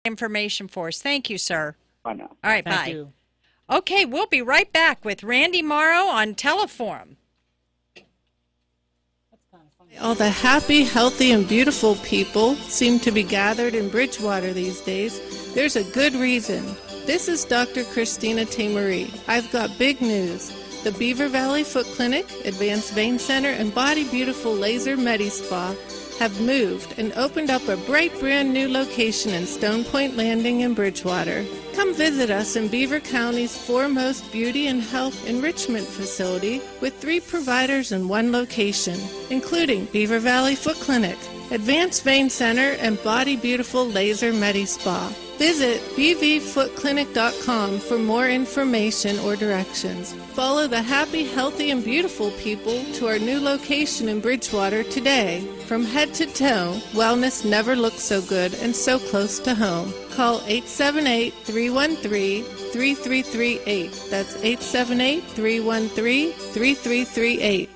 information for us. Thank you, sir. Bye now. All right, Thank bye. you. Okay, we'll be right back with Randy Morrow on Teleforum. All the happy, healthy, and beautiful people seem to be gathered in Bridgewater these days. There's a good reason. This is Dr. Christina T. I've got big news. The Beaver Valley Foot Clinic, Advanced Vein Center, and Body Beautiful Laser Medi Spa have moved and opened up a bright brand new location in Stone Point Landing in Bridgewater. Come visit us in Beaver County's foremost beauty and health enrichment facility with 3 providers in 1 location, including Beaver Valley Foot Clinic, Advanced Vein Center, and Body Beautiful Laser Medi Spa. Visit bvfootclinic.com for more information or directions. Follow the happy, healthy, and beautiful people to our new location in Bridgewater today. From head to toe, wellness never looks so good and so close to home. Call 878-313-3338. That's 878-313-3338.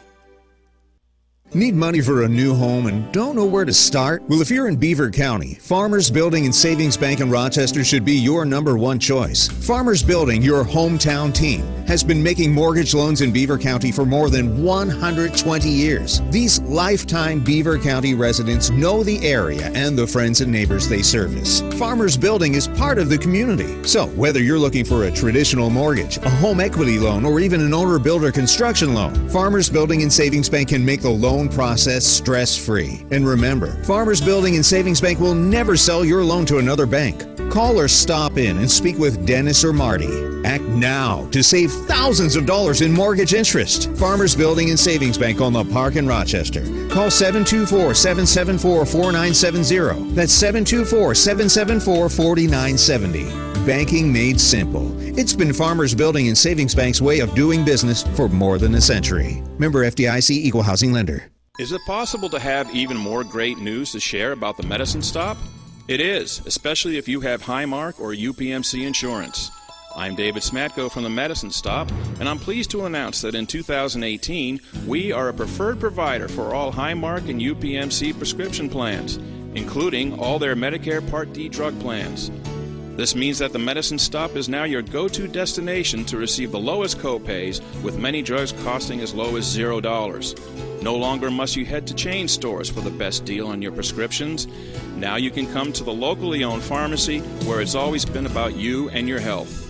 Need money for a new home and don't know where to start? Well, if you're in Beaver County, Farmers Building and Savings Bank in Rochester should be your #1 choice. Farmers Building, your hometown team, has been making mortgage loans in Beaver County for more than 120 years. These lifetime Beaver County residents know the area and the friends and neighbors they service. Farmers Building is part of the community. So whether you're looking for a traditional mortgage, a home equity loan, or even an owner-builder construction loan, Farmers Building and Savings Bank can make the loan process stress-free. And remember, Farmers Building and Savings Bank will never sell your loan to another bank. Call or stop in and speak with Dennis or Marty. Act now to save thousands of dollars in mortgage interest. Farmers Building and Savings Bank on the Park in Rochester. Call 724-774-4970. That's 724-774-4970. Banking made simple. It's been Farmers Building and Savings Bank's way of doing business for more than a century. Member FDIC, Equal Housing Lender. Is it possible to have even more great news to share about the Medicine Stop? It is, especially if you have Highmark or UPMC insurance. I'm David Smatko from the Medicine Stop, and I'm pleased to announce that in 2018, we are a preferred provider for all Highmark and UPMC prescription plans, including all their Medicare Part D drug plans. This means that the Medicine Stop is now your go-to destination to receive the lowest copays, with many drugs costing as low as $0. No longer must you head to chain stores for the best deal on your prescriptions. Now you can come to the locally owned pharmacy where it's always been about you and your health.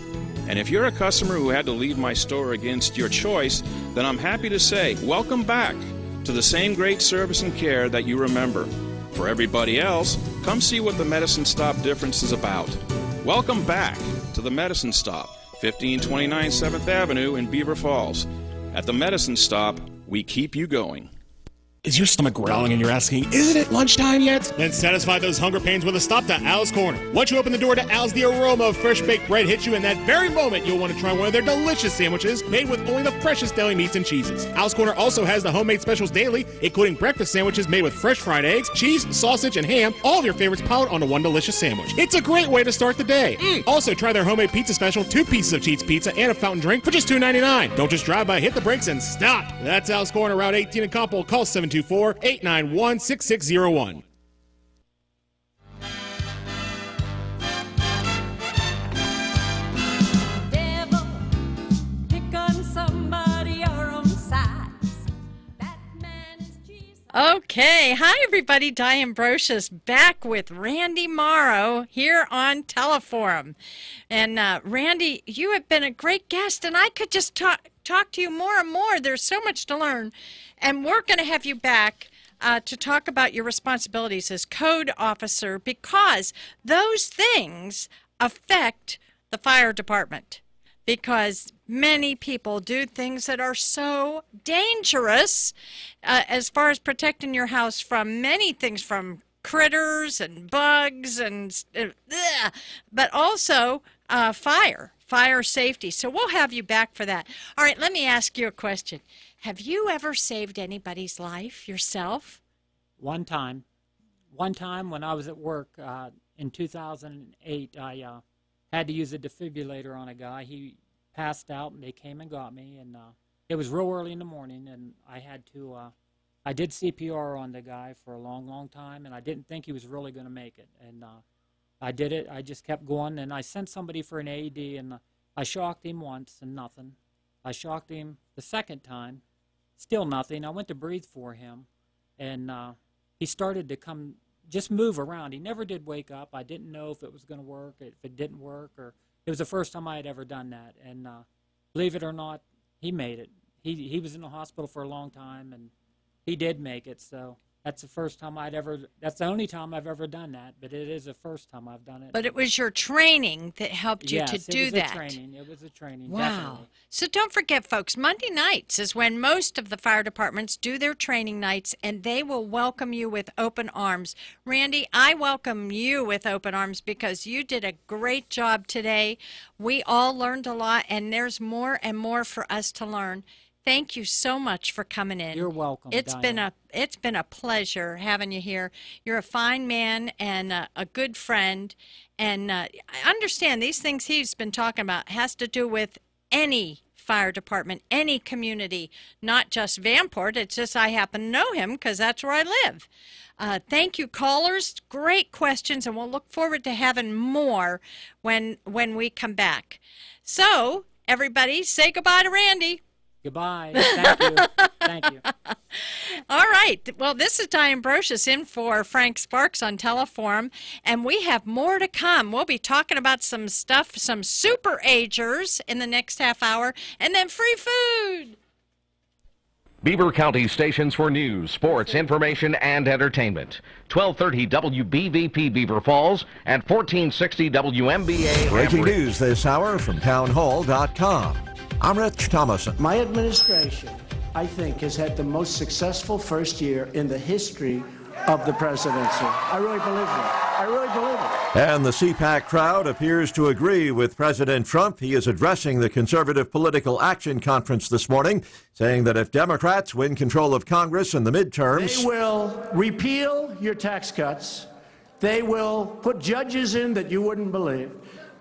And if you're a customer who had to leave my store against your choice, then I'm happy to say, welcome back to the same great service and care that you remember. For everybody else, come see what the Medicine Stop difference is about. Welcome back to the Medicine Stop, 1529 7th Avenue in Beaver Falls. At the Medicine Stop, we keep you going. Is your stomach growling and you're asking, isn't it lunchtime yet? Then satisfy those hunger pains with a stop to Al's Corner. Once you open the door to Al's, the aroma of fresh baked bread hits you. In that very moment, you'll want to try one of their delicious sandwiches made with only the freshest deli meats and cheeses. Al's Corner also has the homemade specials daily, including breakfast sandwiches made with fresh fried eggs, cheese, sausage, and ham, all of your favorites piled onto one delicious sandwich. It's a great way to start the day. Also, try their homemade pizza special, 2 pieces of Cheats Pizza and a fountain drink for just $2.99. Don't just drive by, hit the brakes, and stop. That's Al's Corner, Route 18 in Compo. Call 724-891-6601. Okay. Hi, everybody. Diane Brocious back with Randy Morrow here on Teleforum. And Randy, you have been a great guest, and I could just talk to you more and more. There's so much to learn. And we're going to have you back to talk about your responsibilities as code officer, because those things affect the fire department. Because many people do things that are so dangerous as far as protecting your house from many things, from critters and bugs and but also fire safety. So we'll have you back for that. All right, let me ask you a question. Have you ever saved anybody's life yourself? One time when I was at work in 2008, I had to use a defibrillator on a guy. He passed out, and they came and got me, and it was real early in the morning, and I had to, I did CPR on the guy for a long, long time, and I didn't think he was really going to make it. And I did it. I just kept going, and I sent somebody for an AED, and I shocked him once and nothing. I shocked him the second time, still nothing. I went to breathe for him, and he started to just move around. He never did wake up. I didn't know if it was going to work, if it didn't work, or it was the first time I had ever done that. And believe it or not, he made it. He was in the hospital for a long time, and he did make it. So that's the first time that's the only time I've ever done that, but it is the first time I've done it. But it was your training that helped you to do that. It was a training. Wow. Definitely. So don't forget, folks, Monday nights is when most of the fire departments do their training nights, and they will welcome you with open arms. Randy, I welcome you with open arms because you did a great job today. We all learned a lot, and there's more and more for us to learn. Thank you so much for coming in. You're welcome, It's been a pleasure having you here. You're a fine man and a good friend. And I understand these things he's been talking about has to do with any fire department, any community, not just Vanport. It's just I happen to know him because that's where I live. Thank you, callers. Great questions, and we'll look forward to having more when we come back. So, everybody, say goodbye to Randy. Goodbye. Thank you. Thank you. All right. Well, this is Diane Brocious in for Frank Sparks on Teleforum, and we have more to come. We'll be talking about some stuff, some super agers in the next half hour, and then free food. Beaver County stations for news, sports, information, and entertainment. 1230 WBVP Beaver Falls and 1460 WMBA. Breaking news this hour from townhall.com. I'm Rich Thomason. My administration, I think, has had the most successful first year in the history of the presidency. I really believe that. I really believe it. And the CPAC crowd appears to agree with President Trump. He is addressing the Conservative Political Action Conference this morning, saying that if Democrats win control of Congress in the midterms, they will repeal your tax cuts. They will put judges in that you wouldn't believe.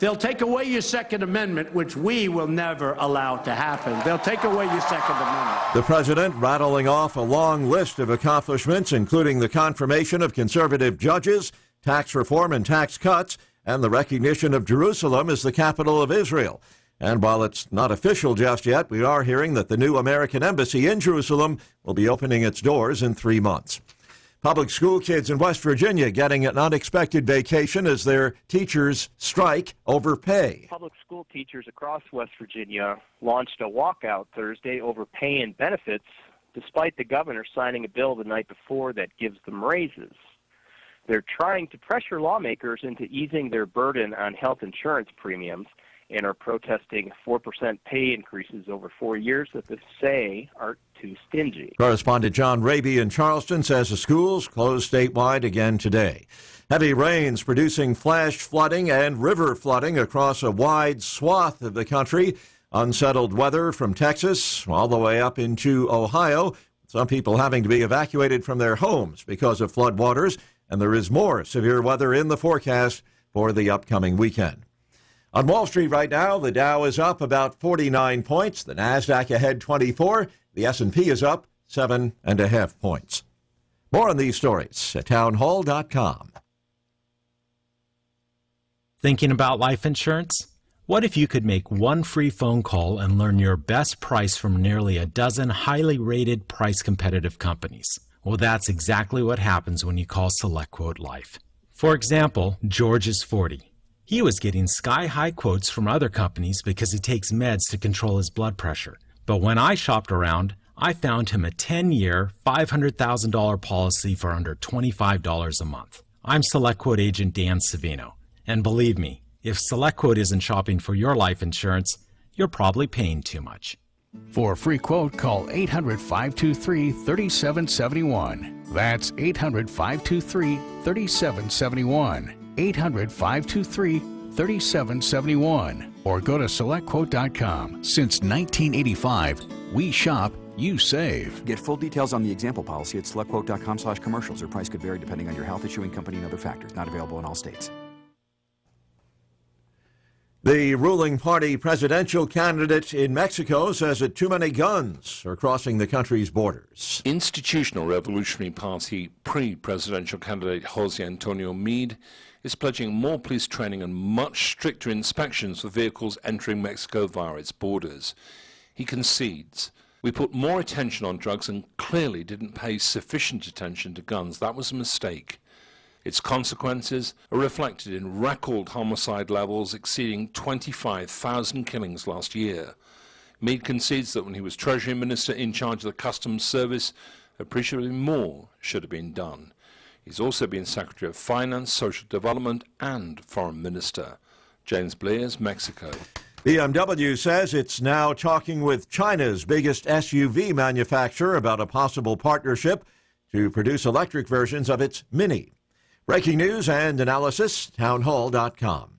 They'll take away your Second Amendment, which we will never allow to happen. They'll take away your Second Amendment. The president rattling off a long list of accomplishments, including the confirmation of conservative judges, tax reform and tax cuts, and the recognition of Jerusalem as the capital of Israel. And while it's not official just yet, we are hearing that the new American embassy in Jerusalem will be opening its doors in 3 months. Public school kids in West Virginia getting an unexpected vacation as their teachers strike over pay. Public school teachers across West Virginia launched a walkout Thursday over pay and benefits, despite the governor signing a bill the night before that gives them raises. They're trying to pressure lawmakers into easing their burden on health insurance premiums and are protesting 4% pay increases over 4 years that they say are too stingy. Correspondent John Raby in Charleston says the schools closed statewide again today. Heavy rains producing flash flooding and river flooding across a wide swath of the country. Unsettled weather from Texas all the way up into Ohio. Some people having to be evacuated from their homes because of floodwaters, and there is more severe weather in the forecast for the upcoming weekend. On Wall Street right now, the Dow is up about 49 points. The Nasdaq ahead 24. The S&P is up 7.5 points. More on these stories at townhall.com. Thinking about life insurance? What if you could make one free phone call and learn your best price from nearly a dozen highly rated, price-competitive companies? Well, that's exactly what happens when you call SelectQuote Life. For example, George is 40. He was getting sky-high quotes from other companies because he takes meds to control his blood pressure. But when I shopped around, I found him a 10-year, $500,000 policy for under $25 a month. I'm SelectQuote agent Dan Savino. And believe me, if SelectQuote isn't shopping for your life insurance, you're probably paying too much. For a free quote, call 800-523-3771. That's 800-523-3771. 800-523-3771. Or go to SelectQuote.com. Since 1985, we shop, you save. Get full details on the example policy at SelectQuote.com/commercials. Or price could vary depending on your health, issuing company, and other factors. Not available in all states. The ruling party presidential candidate in Mexico says that too many guns are crossing the country's borders. Institutional Revolutionary Party pre-presidential candidate Jose Antonio Meade is pledging more police training and much stricter inspections for vehicles entering Mexico via its borders. He concedes, "We put more attention on drugs and clearly didn't pay sufficient attention to guns. That was a mistake." Its consequences are reflected in record homicide levels exceeding 25,000 killings last year. Meade concedes that when he was Treasury Minister in charge of the Customs Service, appreciably more should have been done. He's also been Secretary of Finance, Social Development and Foreign Minister. James Blears, Mexico. BMW says it's now talking with China's biggest SUV manufacturer about a possible partnership to produce electric versions of its Mini. Breaking news and analysis, townhall.com.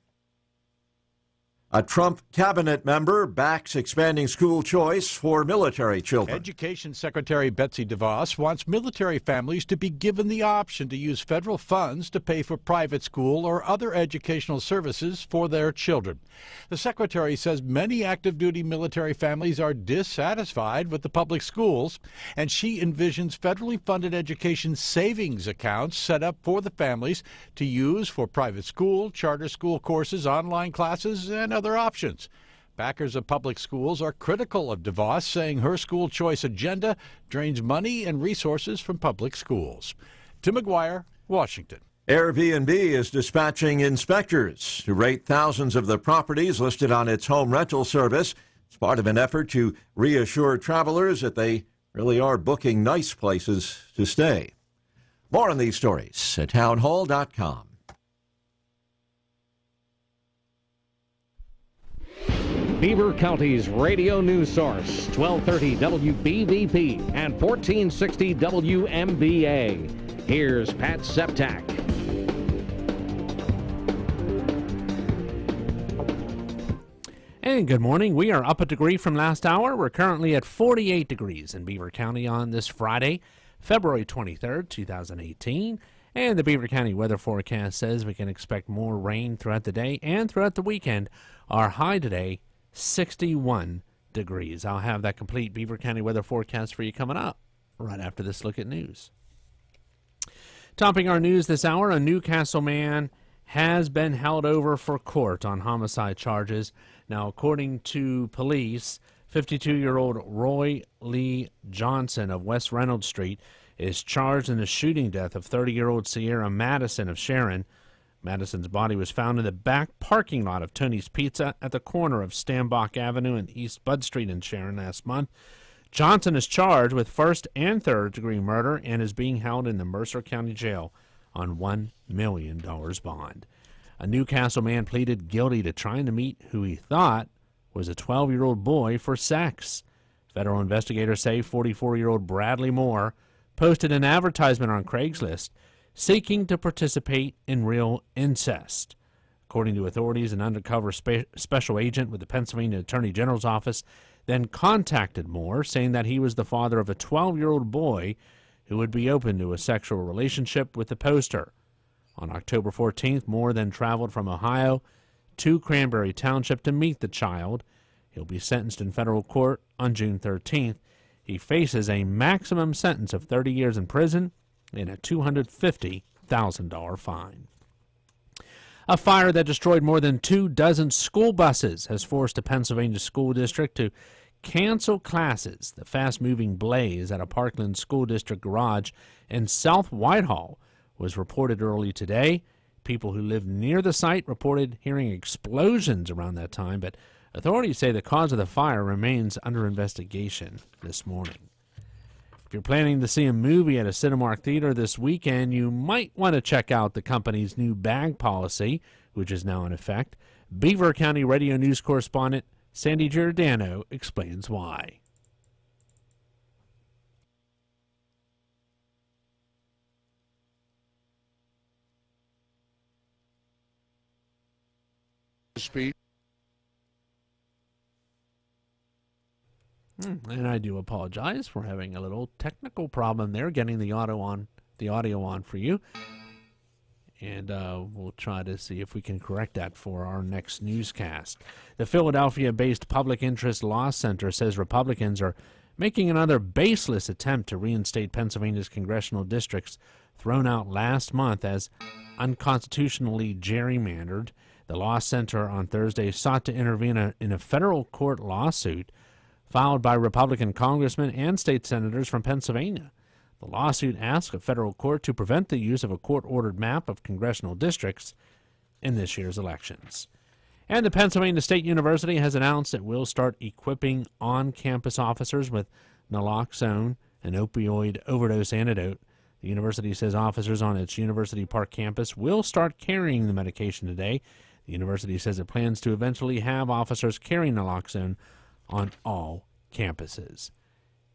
A Trump cabinet member backs expanding school choice for military children. Education Secretary Betsy DeVos wants military families to be given the option to use federal funds to pay for private school or other educational services for their children. The secretary says many active duty military families are dissatisfied with the public schools, and she envisions federally funded education savings accounts set up for the families to use for private school, charter school courses, online classes, and other options. Backers of public schools are critical of DeVos, saying her school choice agenda drains money and resources from public schools. Tim McGuire, Washington. Airbnb is dispatching inspectors to rate thousands of the properties listed on its home rental service. It's part of an effort to reassure travelers that they really are booking nice places to stay. More on these stories at townhall.com. Beaver County's radio news source, 1230 WBVP and 1460 WMBA. Here's Pat Septak. And good morning. We are up a degree from last hour. We're currently at 48 degrees in Beaver County on this Friday, February 23rd, 2018. And the Beaver County weather forecast says we can expect more rain throughout the day and throughout the weekend. Our high today, 61 degrees. I'll have that complete Beaver County weather forecast for you coming up right after this look at news. Topping our news this hour, a Newcastle man has been held over for court on homicide charges. Now, according to police, 52-year-old Roy Lee Johnson of West Reynolds Street is charged in the shooting death of 30-year-old Sierra Madison of Sharon. Madison's body was found in the back parking lot of Tony's Pizza at the corner of Stambach Avenue and East Bud Street in Sharon last month. Johnson is charged with first and third-degree murder and is being held in the Mercer County Jail on $1 million bond. A Newcastle man pleaded guilty to trying to meet who he thought was a 12-year-old boy for sex. Federal investigators say 44-year-old Bradley Moore posted an advertisement on Craigslist seeking to participate in real incest. According to authorities, an undercover special agent with the Pennsylvania Attorney General's office then contacted Moore, saying that he was the father of a 12-year-old boy who would be open to a sexual relationship with the poster. On October 14th, Moore then traveled from Ohio to Cranberry Township to meet the child. He'll be sentenced in federal court on June 13th. He faces a maximum sentence of 30 years in prison and a $250,000 fine. A fire that destroyed more than 24 school buses has forced a Pennsylvania school district to cancel classes. The fast-moving blaze at a Parkland School District garage in South Whitehall was reported early today. People who lived near the site reported hearing explosions around that time, but authorities say the cause of the fire remains under investigation this morning. If you're planning to see a movie at a Cinemark theater this weekend, you might want to check out the company's new bag policy, which is now in effect. Beaver County Radio News correspondent Sandy Giordano explains why. Speed. And I do apologize for having a little technical problem there, getting the audio on for you. And we'll try to see if we can correct that for our next newscast. The Philadelphia-based Public Interest Law Center says Republicans are making another baseless attempt to reinstate Pennsylvania's congressional districts thrown out last month as unconstitutionally gerrymandered. The Law Center on Thursday sought to intervene in a federal court lawsuit filed by Republican congressmen and state senators from Pennsylvania. The lawsuit asked a federal court to prevent the use of a court-ordered map of congressional districts in this year's elections. And the Pennsylvania State University has announced it will start equipping on-campus officers with naloxone, an opioid overdose antidote. The university says officers on its University Park campus will start carrying the medication today. The university says it plans to eventually have officers carry naloxone on all campuses.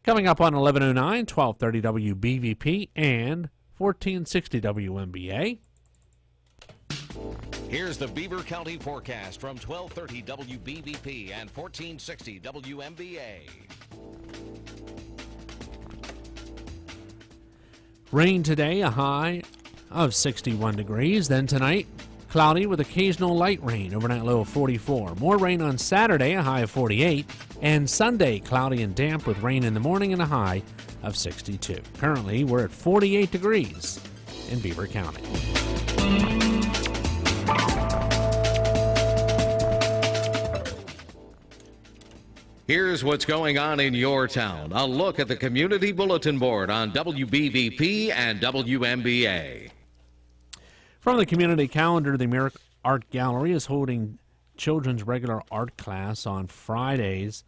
Coming up on 11:09, 1230 WBVP and 1460 WMBA. Here's the Beaver County forecast from 1230 WBVP and 1460 WMBA. Rain today, a high of 61 degrees. Then tonight, cloudy with occasional light rain, overnight low of 44. More rain on Saturday, a high of 48. And Sunday, cloudy and damp with rain in the morning and a high of 62. Currently, we're at 48 degrees in Beaver County. Here's what's going on in your town. A look at the Community Bulletin Board on WBVP and WMBA. From the community calendar, the American Art Gallery is holding children's regular art class on Saturdays.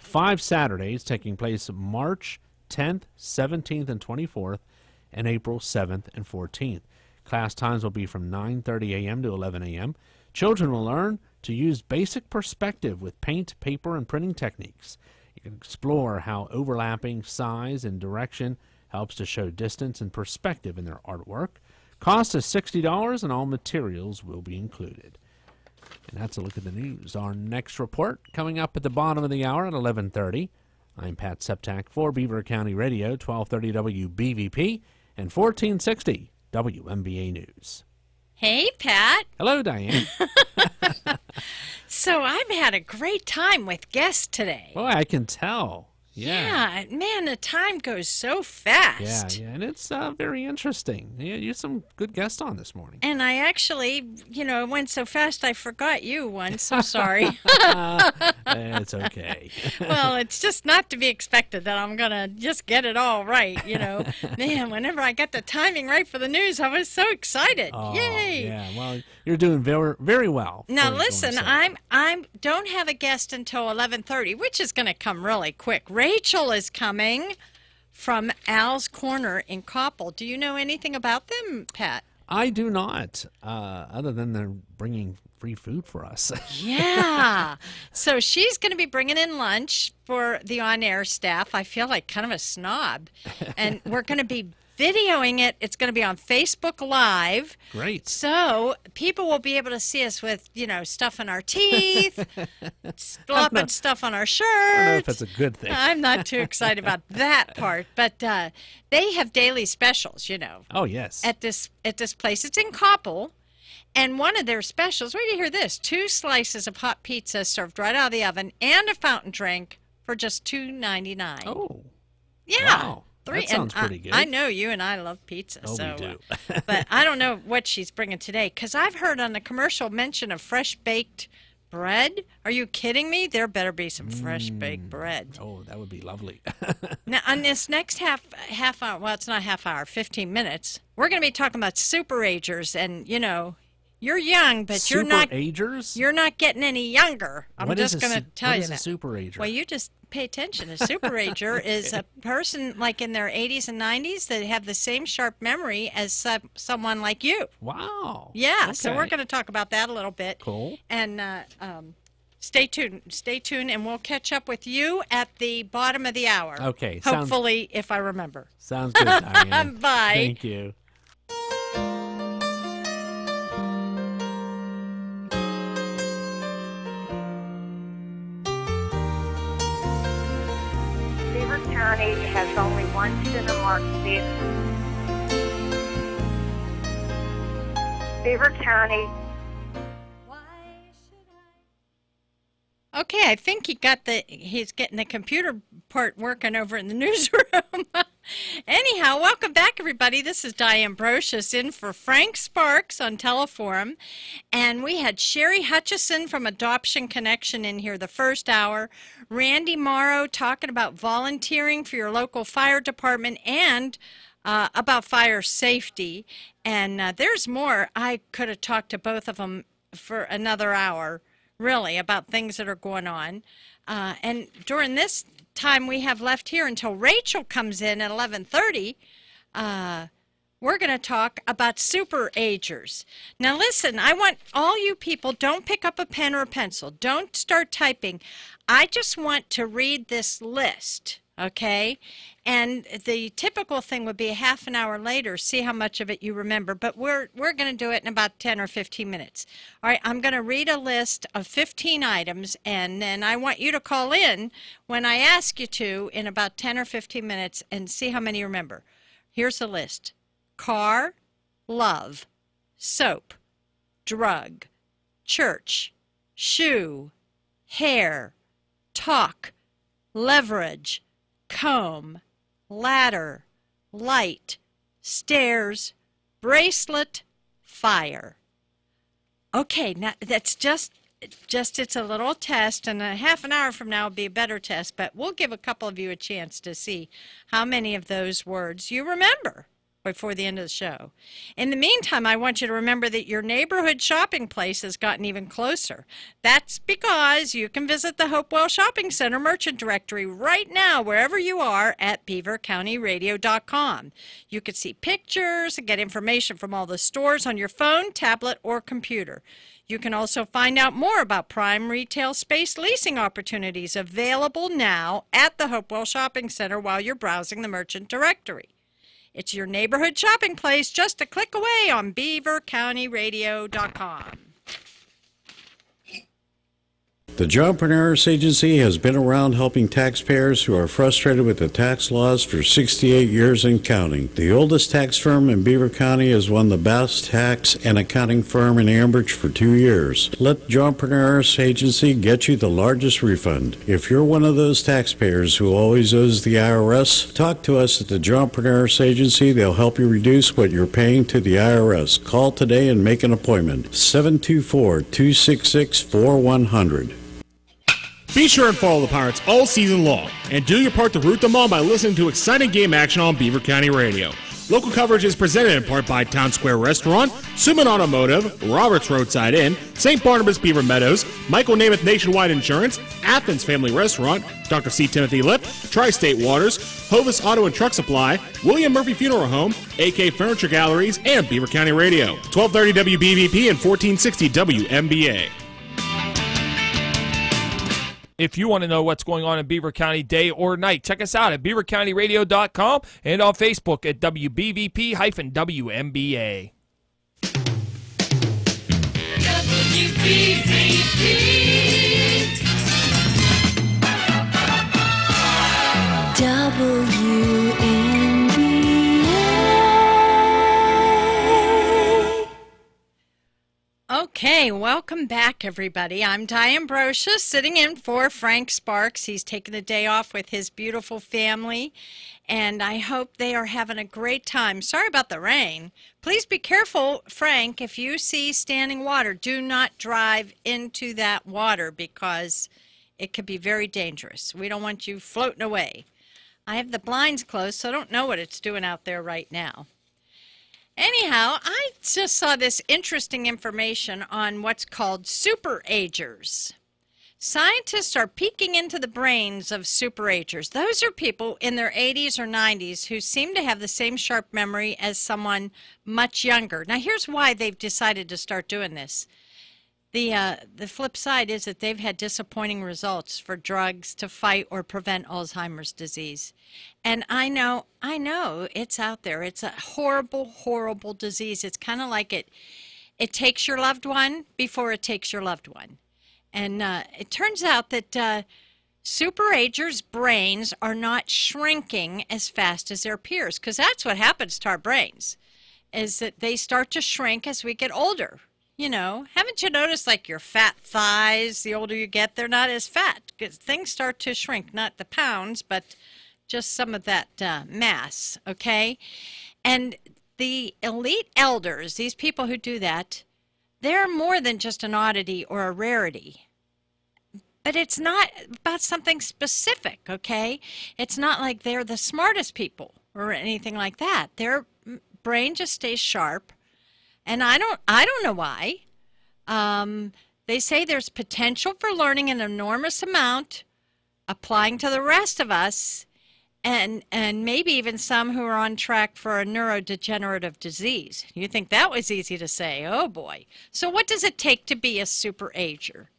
5 Saturdays taking place March 10th, 17th, and 24th, and April 7th and 14th. Class times will be from 9:30 a.m. to 11 a.m. Children will learn to use basic perspective with paint, paper, and printing techniques. You can explore how overlapping size and direction helps to show distance and perspective in their artwork. Cost is $60 and all materials will be included. And that's a look at the news. Our next report coming up at the bottom of the hour at 11:30. I'm Pat Septak for Beaver County Radio, 1230 WBVP and 1460 WMBA News. Hey, Pat. Hello, Diane. So I've had a great time with guests today. Boy, I can tell. Yeah, man, the time goes so fast. Yeah, and it's very interesting. You had some good guests on this morning. And I actually, it went so fast I forgot you once. I'm sorry. It's okay. Well, it's just not to be expected that I'm going to just get it all right, Man, whenever I got the timing right for the news, I was so excited. Oh, Yay! Yeah, well, you're doing very, very well. Now, listen, I don't have a guest until 11:30, which is going to come really quick. Rachel is coming from Al's Corner in Coppell. Do you know anything about them, Pat? I do not, other than they're bringing free food for us. Yeah. So she's going to be bringing in lunch for the on-air staff. I feel like kind of a snob. And we're going to be videoing it. It's going to be on Facebook Live. Great. So people will be able to see us with, stuff in our teeth, slopping stuff on our shirts. I don't know if that's a good thing. I'm not too excited about that part. But they have daily specials, Oh, yes. At this place. It's in Coppell. And one of their specials, wait to hear this, 2 slices of hot pizza served right out of the oven and a fountain drink for just $2.99. Oh. Yeah. Wow. That sounds pretty good. I know you and I love pizza. Oh, so, we do. But I don't know what she's bringing today, because I've heard on the commercial mention of fresh baked bread. Are you kidding me? There better be some fresh baked bread. Oh, that would be lovely. Now, on this next half hour, well, it's not half hour, 15 minutes, we're going to be talking about super agers, and you're young, but you're not. Super agers? You're not getting any younger. I'm just going to tell you that. What is a super ager? Well, you just pay attention. A super ager is a person like in their 80s and 90s that have the same sharp memory as someone like you. Wow. Yeah. Okay. So we're going to talk about that a little bit. Cool. And stay tuned. Stay tuned, and we'll catch up with you at the bottom of the hour. Okay. Hopefully, if I remember. Sounds good, Diane. Bye. Thank you. Beaver County has only one Cinemark theater. Beaver County. Okay, I think he's getting the computer part working over in the newsroom. Anyhow, welcome back, everybody. This is Diane Brocious in for Frank Sparks on Teleforum. And we had Sherry Hutchison from Adoption Connection in here the first hour. Randy Morrow talking about volunteering for your local fire department and about fire safety. And there's more. I could have talked to both of them for another hour, really, about things that are going on. And during this time we have left here until Rachel comes in at 11:30, we're going to talk about super agers. Now listen, I want all you people, don't pick up a pen or a pencil. Don't start typing. I just want to read this list, okay? And the typical thing would be a half an hour later, see how much of it you remember. But we're going to do it in about 10 or 15 minutes. All right, I'm going to read a list of 15 items, and then I want you to call in when I ask you to in about 10 or 15 minutes and see how many you remember. Here's the list. Car, love, soap, drug, church, shoe, hair, talk, leverage, comb, ladder, light, stairs, bracelet, fire. Okay, now that's just it's a little test, and a half an hour from now will be a better test, but we'll give a couple of you a chance to see how many of those words you remember before the end of the show. In the meantime, I want you to remember that your neighborhood shopping place has gotten even closer. That's because you can visit the Hopewell Shopping Center Merchant Directory right now, wherever you are, at beavercountyradio.com. You can see pictures and get information from all the stores on your phone, tablet, or computer. You can also find out more about prime retail space leasing opportunities available now at the Hopewell Shopping Center while you're browsing the Merchant Directory. It's your neighborhood shopping place just a click away on beavercountyradio.com. The Jobpreneurs Agency has been around helping taxpayers who are frustrated with the tax laws for 68 years and counting. The oldest tax firm in Beaver County has won the best tax and accounting firm in Ambridge for 2 years. Let Jobpreneurs Agency get you the largest refund. If you're one of those taxpayers who always owes the IRS, talk to us at the Jobpreneurs Agency. They'll help you reduce what you're paying to the IRS. Call today and make an appointment. 724-266-4100. Be sure and follow the Pirates all season long, and do your part to root them on by listening to exciting game action on Beaver County Radio. Local coverage is presented in part by Town Square Restaurant, Suman Automotive, Roberts Roadside Inn, St. Barnabas Beaver Meadows, Michael Namath Nationwide Insurance, Athens Family Restaurant, Dr. C. Timothy Lip, Tri-State Waters, Hovis Auto and Truck Supply, William Murphy Funeral Home, AK Furniture Galleries, and Beaver County Radio. 1230 WBVP and 1460 WMBA. If you want to know what's going on in Beaver County day or night, check us out at beavercountyradio.com and on Facebook at WBVP-WMBA. Okay, welcome back, everybody. I'm Diane Brocious, sitting in for Frank Sparks. He's taking the day off with his beautiful family, and I hope they are having a great time. Sorry about the rain. Please be careful, Frank. If you see standing water, do not drive into that water because it could be very dangerous. We don't want you floating away. I have the blinds closed, so I don't know what it's doing out there right now. Anyhow, I just saw this interesting information on what's called superagers. Scientists are peeking into the brains of superagers. Those are people in their 80s or 90s who seem to have the same sharp memory as someone much younger. Now, here's why they've decided to start doing this. The flip side is that they've had disappointing results for drugs to fight or prevent Alzheimer's disease. And I know, it's out there. It's a horrible, horrible disease. It's kind of like it takes your loved one before it takes your loved one. And it turns out that superagers' brains are not shrinking as fast as their peers, because that's what happens to our brains, is that they start to shrink as we get older. You know, haven't you noticed like your fat thighs, the older you get, they're not as fat because things start to shrink, not the pounds, but just some of that mass, okay? And the elite elders, these people who do that, they're more than just an oddity or a rarity. But it's not about something specific, okay? It's not like they're the smartest people or anything like that. Their brain just stays sharp. And I don't know why. They say there's potential for learning an enormous amount, applying to the rest of us, and maybe even some who are on track for a neurodegenerative disease. You think that was easy to say? Oh boy. So what does it take to be a super ager?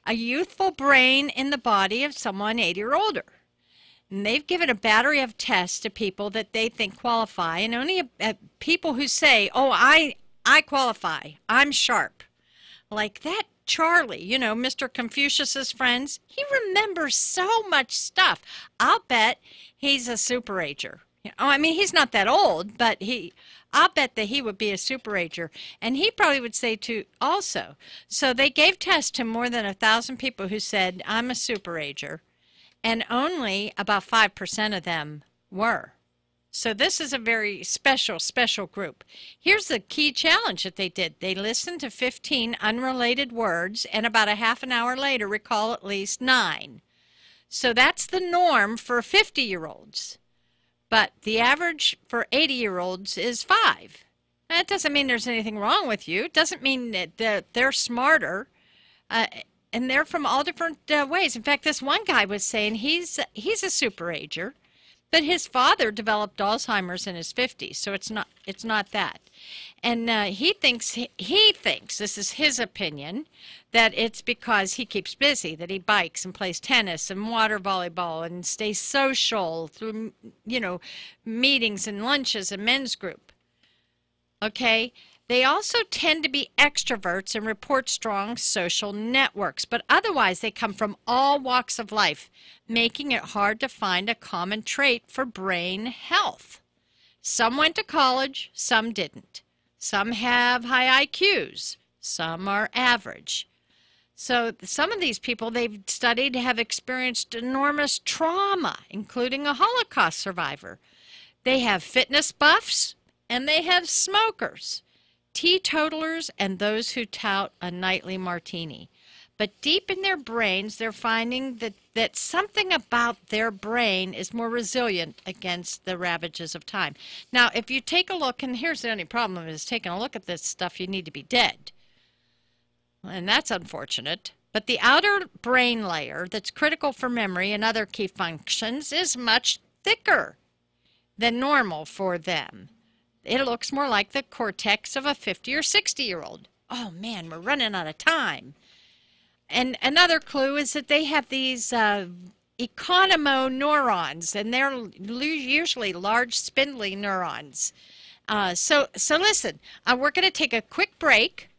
A youthful brain in the body of someone 80 or older. And they've given a battery of tests to people that they think qualify, and only people who say, oh, I qualify, I'm sharp. Like that Charlie, you know, Mr. Confucius's friends, he remembers so much stuff. I'll bet he's a super ager. Oh, I mean, he's not that old, but I'll bet that he would be a super ager. And he probably would say too also. So they gave tests to more than 1,000 people who said, I'm a super ager. And only about 5% of them were. So this is a very special group. Here's the key challenge that they did. They listened to 15 unrelated words and about a half an hour later recall at least 9. So that's the norm for 50-year-olds. But the average for 80-year-olds is 5. That doesn't mean there's anything wrong with you. It doesn't mean that they're smarter. And they're from all different ways. In fact, this one guy was saying he's a super ager. But his father developed Alzheimer's in his 50s, so it's not that. And he thinks, this is his opinion, that it's because he keeps busy, that he bikes and plays tennis and water volleyball and stays social through, you know, meetings and lunches and men's group. Okay? They also tend to be extroverts and report strong social networks, but otherwise they come from all walks of life, making it hard to find a common trait for brain health. Some went to college, some didn't. Some have high IQs, some are average. So some of these people they've studied have experienced enormous trauma, including a Holocaust survivor. They have fitness buffs, and they have smokers. Teetotalers and those who tout a nightly martini. But deep in their brains, they're finding that something about their brain is more resilient against the ravages of time. Now, if you take a look, and here's the only problem is taking a look at this stuff, you need to be dead. And that's unfortunate. But the outer brain layer that's critical for memory and other key functions is much thicker than normal for them. It looks more like the cortex of a 50 or 60-year-old. Oh, man, we're running out of time. And another clue is that they have these economoneurons, and they're usually large, spindly neurons. So listen, we're going to take a quick break,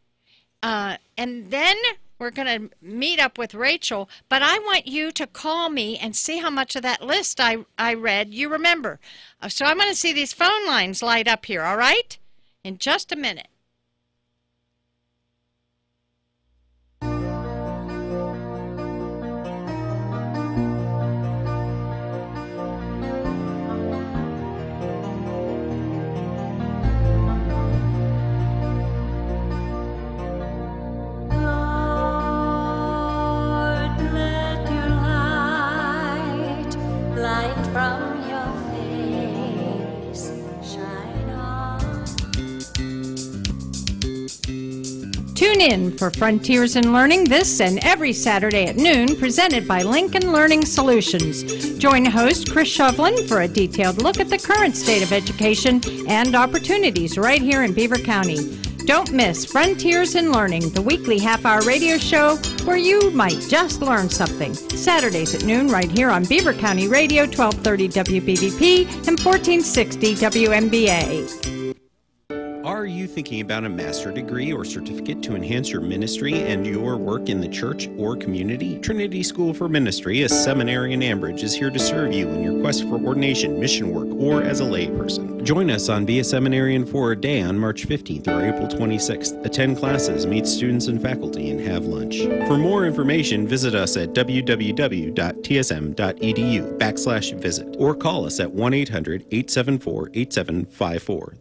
and then we're going to meet up with Rachel, but I want you to call me and see how much of that list I read you remember. So I'm going to see these phone lines light up here, all right? In just a minute. Tune in for Frontiers in Learning this and every Saturday at noon, presented by Lincoln Learning Solutions. Join host Chris Shovlin for a detailed look at the current state of education and opportunities right here in Beaver County. Don't miss Frontiers in Learning, the weekly half-hour radio show where you might just learn something. Saturdays at noon right here on Beaver County Radio, 1230 WBVP and 1460 WMBA. Are you thinking about a master's degree or certificate to enhance your ministry and your work in the church or community? Trinity School for Ministry, a seminary in Ambridge, is here to serve you in your quest for ordination, mission work, or as a layperson. Join us on Be a Seminarian for a Day on March 15th or April 26th. Attend classes, meet students and faculty, and have lunch. For more information, visit us at www.tsm.edu/visit or call us at 1-800-874-8754.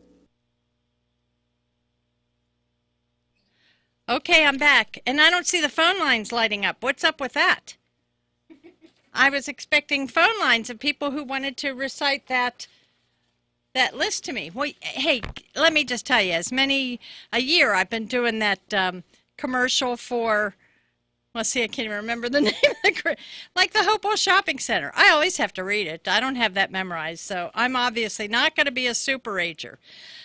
Okay, I'm back, and I don't see the phone lines lighting up. What's up with that? I was expecting phone lines of people who wanted to recite that list to me. Well, hey, let me just tell you, a year I've been doing that commercial for, let's see, I can't even remember the name of the, like the Hopewell Shopping Center. I always have to read it. I don't have that memorized, so I'm obviously not going to be a super ager.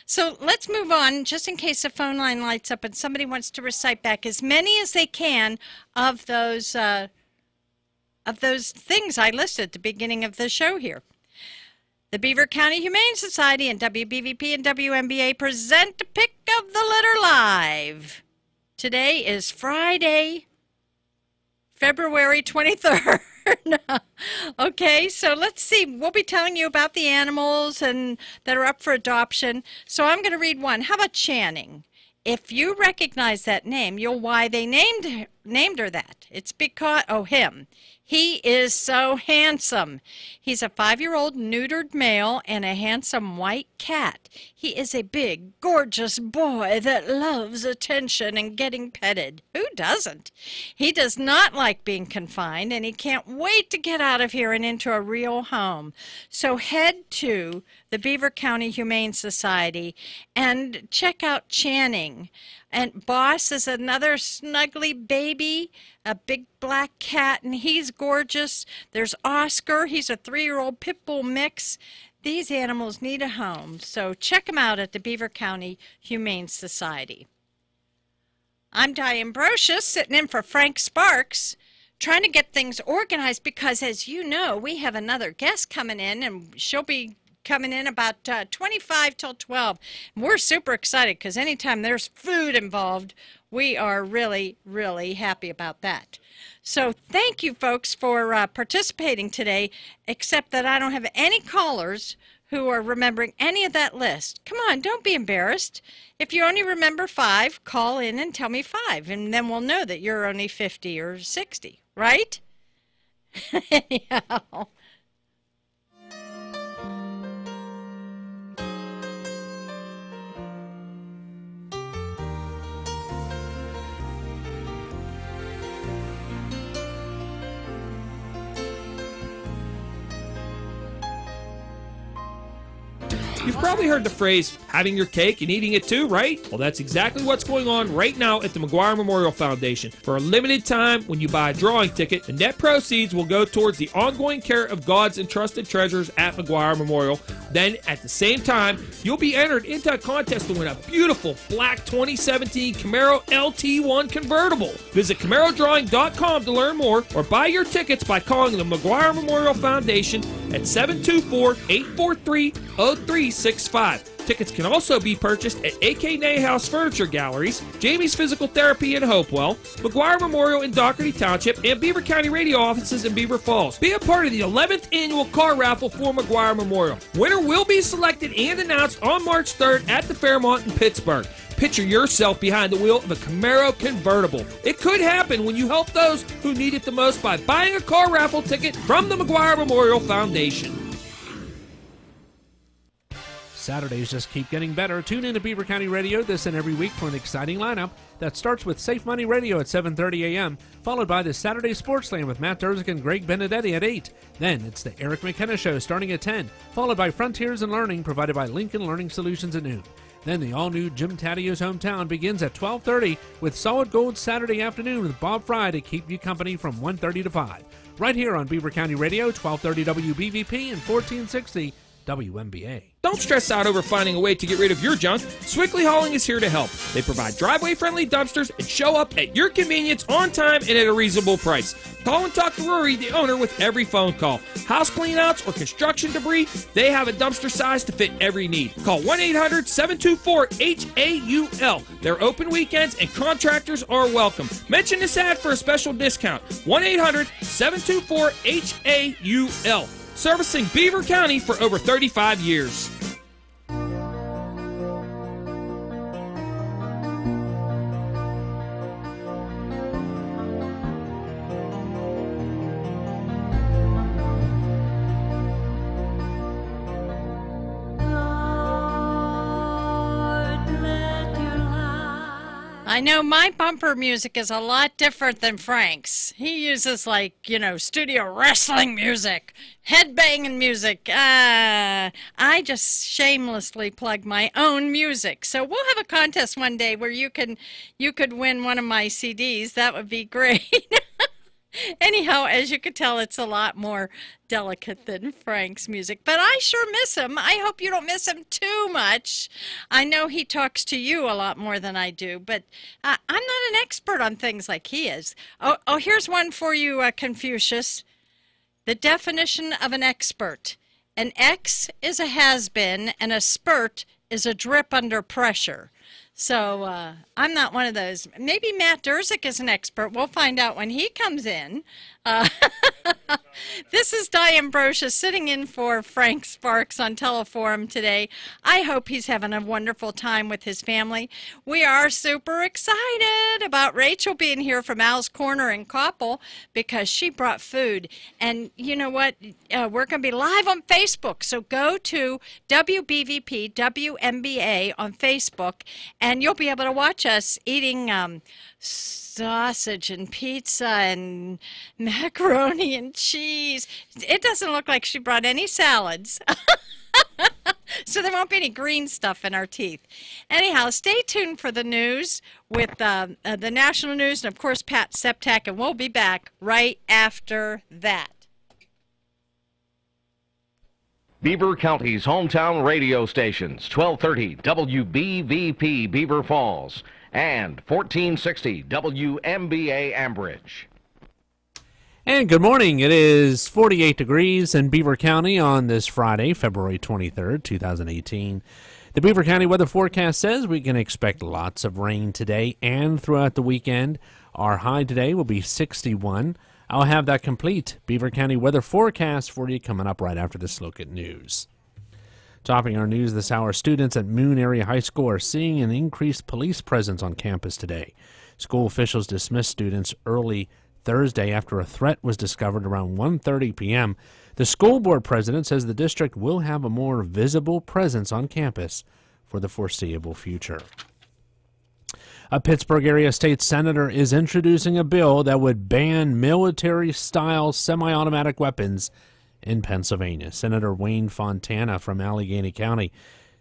So let's move on, just in case the phone line lights up and somebody wants to recite back as many as they can of those things I listed at the beginning of the show here. The Beaver County Humane Society and WBVP and WMBA present a Pick of the Litter Live. Today is Friday, February 23rd. Okay, so let's see. We'll be telling you about the animals and that are up for adoption. So I'm going to read one. How about Channing? If you recognize that name, you'll why they named her that. It's because, him. He is so handsome. He's a 5-year-old neutered male and a handsome white cat. He is a big, gorgeous boy that loves attention and getting petted. Who doesn't? He does not like being confined, and he can't wait to get out of here and into a real home. So head to the Beaver County Humane Society and check out Channing. And Boss is another snuggly baby, a big black cat, and he's gorgeous. There's Oscar. He's a 3-year-old pit bull mix. These animals need a home, so check them out at the Beaver County Humane Society. I'm Diane Brocious, sitting in for Frank Sparks, trying to get things organized because, as you know, we have another guest coming in, and she'll be coming in about 25 till 12. And we're super excited because anytime there's food involved, we are really, really happy about that. So thank you, folks, for participating today, except that I don't have any callers who are remembering any of that list. Come on, don't be embarrassed. If you only remember 5, call in and tell me 5, and then we'll know that you're only 50 or 60, right? Anyhow. You've probably heard the phrase, having your cake and eating it too, right? Well, that's exactly what's going on right now at the McGuire Memorial Foundation. For a limited time, when you buy a drawing ticket, the net proceeds will go towards the ongoing care of God's entrusted treasures at McGuire Memorial. Then, at the same time, you'll be entered into a contest to win a beautiful black 2017 Camaro LT1 convertible. Visit CamaroDrawing.com to learn more, or buy your tickets by calling the McGuire Memorial Foundation at 724-843-0365. Tickets can also be purchased at A.K. Nayhouse Furniture Galleries, Jamie's Physical Therapy in Hopewell, McGuire Memorial in Dougherty Township, and Beaver County Radio offices in Beaver Falls. Be a part of the 11th annual car raffle for McGuire Memorial. Winner will be selected and announced on March 3rd at the Fairmont in Pittsburgh. Picture yourself behind the wheel of a Camaro convertible. It could happen when you help those who need it the most by buying a car raffle ticket from the McGuire Memorial Foundation. Saturdays just keep getting better. Tune in to Beaver County Radio this and every week for an exciting lineup that starts with Safe Money Radio at 7:30 a.m., followed by the Saturday Sports Slam with Matt Durzik and Greg Benedetti at 8. Then it's the Eric McKenna Show starting at 10, followed by Frontiers and Learning provided by Lincoln Learning Solutions at noon. Then the all-new Jim Taddio's Hometown begins at 12:30 with Solid Gold Saturday Afternoon with Bob Fry to keep you company from 1:30 to 5. Right here on Beaver County Radio, 1230 WBVP and 1460 WMBA. Don't stress out over finding a way to get rid of your junk. Swickley Hauling is here to help. They provide driveway-friendly dumpsters and show up at your convenience on time and at a reasonable price. Call and talk to Rory, the owner, with every phone call. House cleanouts or construction debris, they have a dumpster size to fit every need. Call 1-800-724-HAUL. They're open weekends and contractors are welcome. Mention this ad for a special discount. 1-800-724-HAUL. Servicing Beaver County for over 35 years. I know my bumper music is a lot different than Frank's. He uses, like, studio wrestling music, headbanging music. I just shamelessly plug my own music. So we'll have a contest one day where you could win one of my CDs. That would be great. Anyhow, as you can tell, it's a lot more delicate than Frank's music. But I sure miss him. I hope you don't miss him too much. I know he talks to you a lot more than I do, but I'm not an expert on things like he is. Oh, here's one for you, Confucius. The definition of an expert. An X is a has-been, and a spurt is a drip under pressure. So I'm not one of those. Maybe Matt Durzik is an expert. We'll find out when he comes in. This is Diane Brocious sitting in for Frank Sparks on Teleforum today. I hope he's having a wonderful time with his family. We are super excited about Rachel being here from Al's Corner in Koppel because she brought food. And you know what? We're going to be live on Facebook. So go to WBVP WMBA on Facebook, and you'll be able to watch us eating sausage and pizza and macaroni and cheese. It doesn't look like she brought any salads. So there won't be any green stuff in our teeth. Anyhow, stay tuned for the news with the national news and, of course, Pat Septak, and we'll be back right after that. Beaver County's hometown radio stations, 1230 WBVP Beaver Falls and 1460 WMBA Ambridge. And good morning. It is 48 degrees in Beaver County on this Friday, February 23rd, 2018. The Beaver County weather forecast says we can expect lots of rain today and throughout the weekend. Our high today will be 61. I'll have that complete Beaver County weather forecast for you coming up right after this look at news. Topping our news this hour, students at Moon Area High School are seeing an increased police presence on campus today. School officials dismissed students early Thursday after a threat was discovered around 1:30 p.m. The school board president says the district will have a more visible presence on campus for the foreseeable future. A Pittsburgh area state senator is introducing a bill that would ban military-style semi-automatic weapons in Pennsylvania. Senator Wayne Fontana from Allegheny County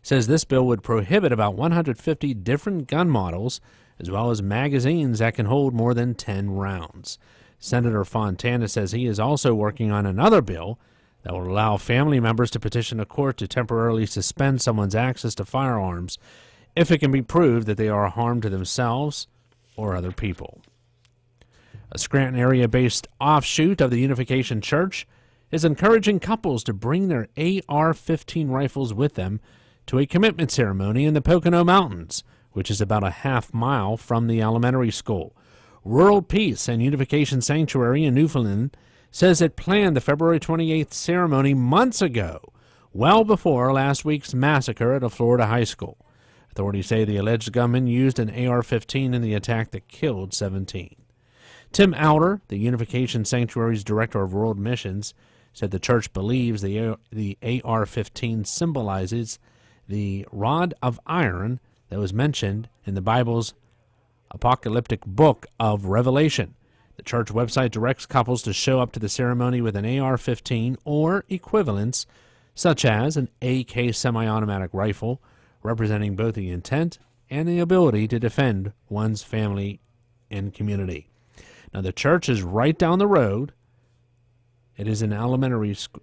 says this bill would prohibit about 150 different gun models, as well as magazines that can hold more than 10 rounds. Senator Fontana says he is also working on another bill that will allow family members to petition a court to temporarily suspend someone's access to firearms if it can be proved that they are a harm to themselves or other people. A Scranton area-based offshoot of the Unification Church is encouraging couples to bring their AR-15 rifles with them to a commitment ceremony in the Pocono Mountains, which is about a half-mile from the elementary school. World Peace and Unification Sanctuary in Newfoundland says it planned the February 28th ceremony months ago, well before last week's massacre at a Florida high school. Authorities say the alleged gunman used an AR-15 in the attack that killed 17. Tim Alder, the Unification Sanctuary's Director of World Missions, said the church believes the AR-15 symbolizes the rod of iron that was mentioned in the Bible's apocalyptic book of Revelation. The church website directs couples to show up to the ceremony with an AR-15 or equivalents, such as an AK semi-automatic rifle, representing both the intent and the ability to defend one's family and community. Now, the church is right down the road It is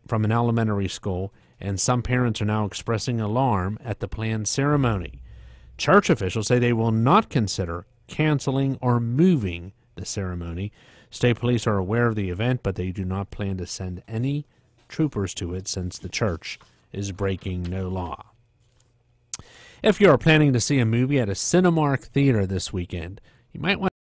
from an elementary school, and some parents are now expressing alarm at the planned ceremony. Church officials say they will not consider canceling or moving the ceremony. State police are aware of the event, but they do not plan to send any troopers to it since the church is breaking no law. If you are planning to see a movie at a Cinemark theater this weekend, you might want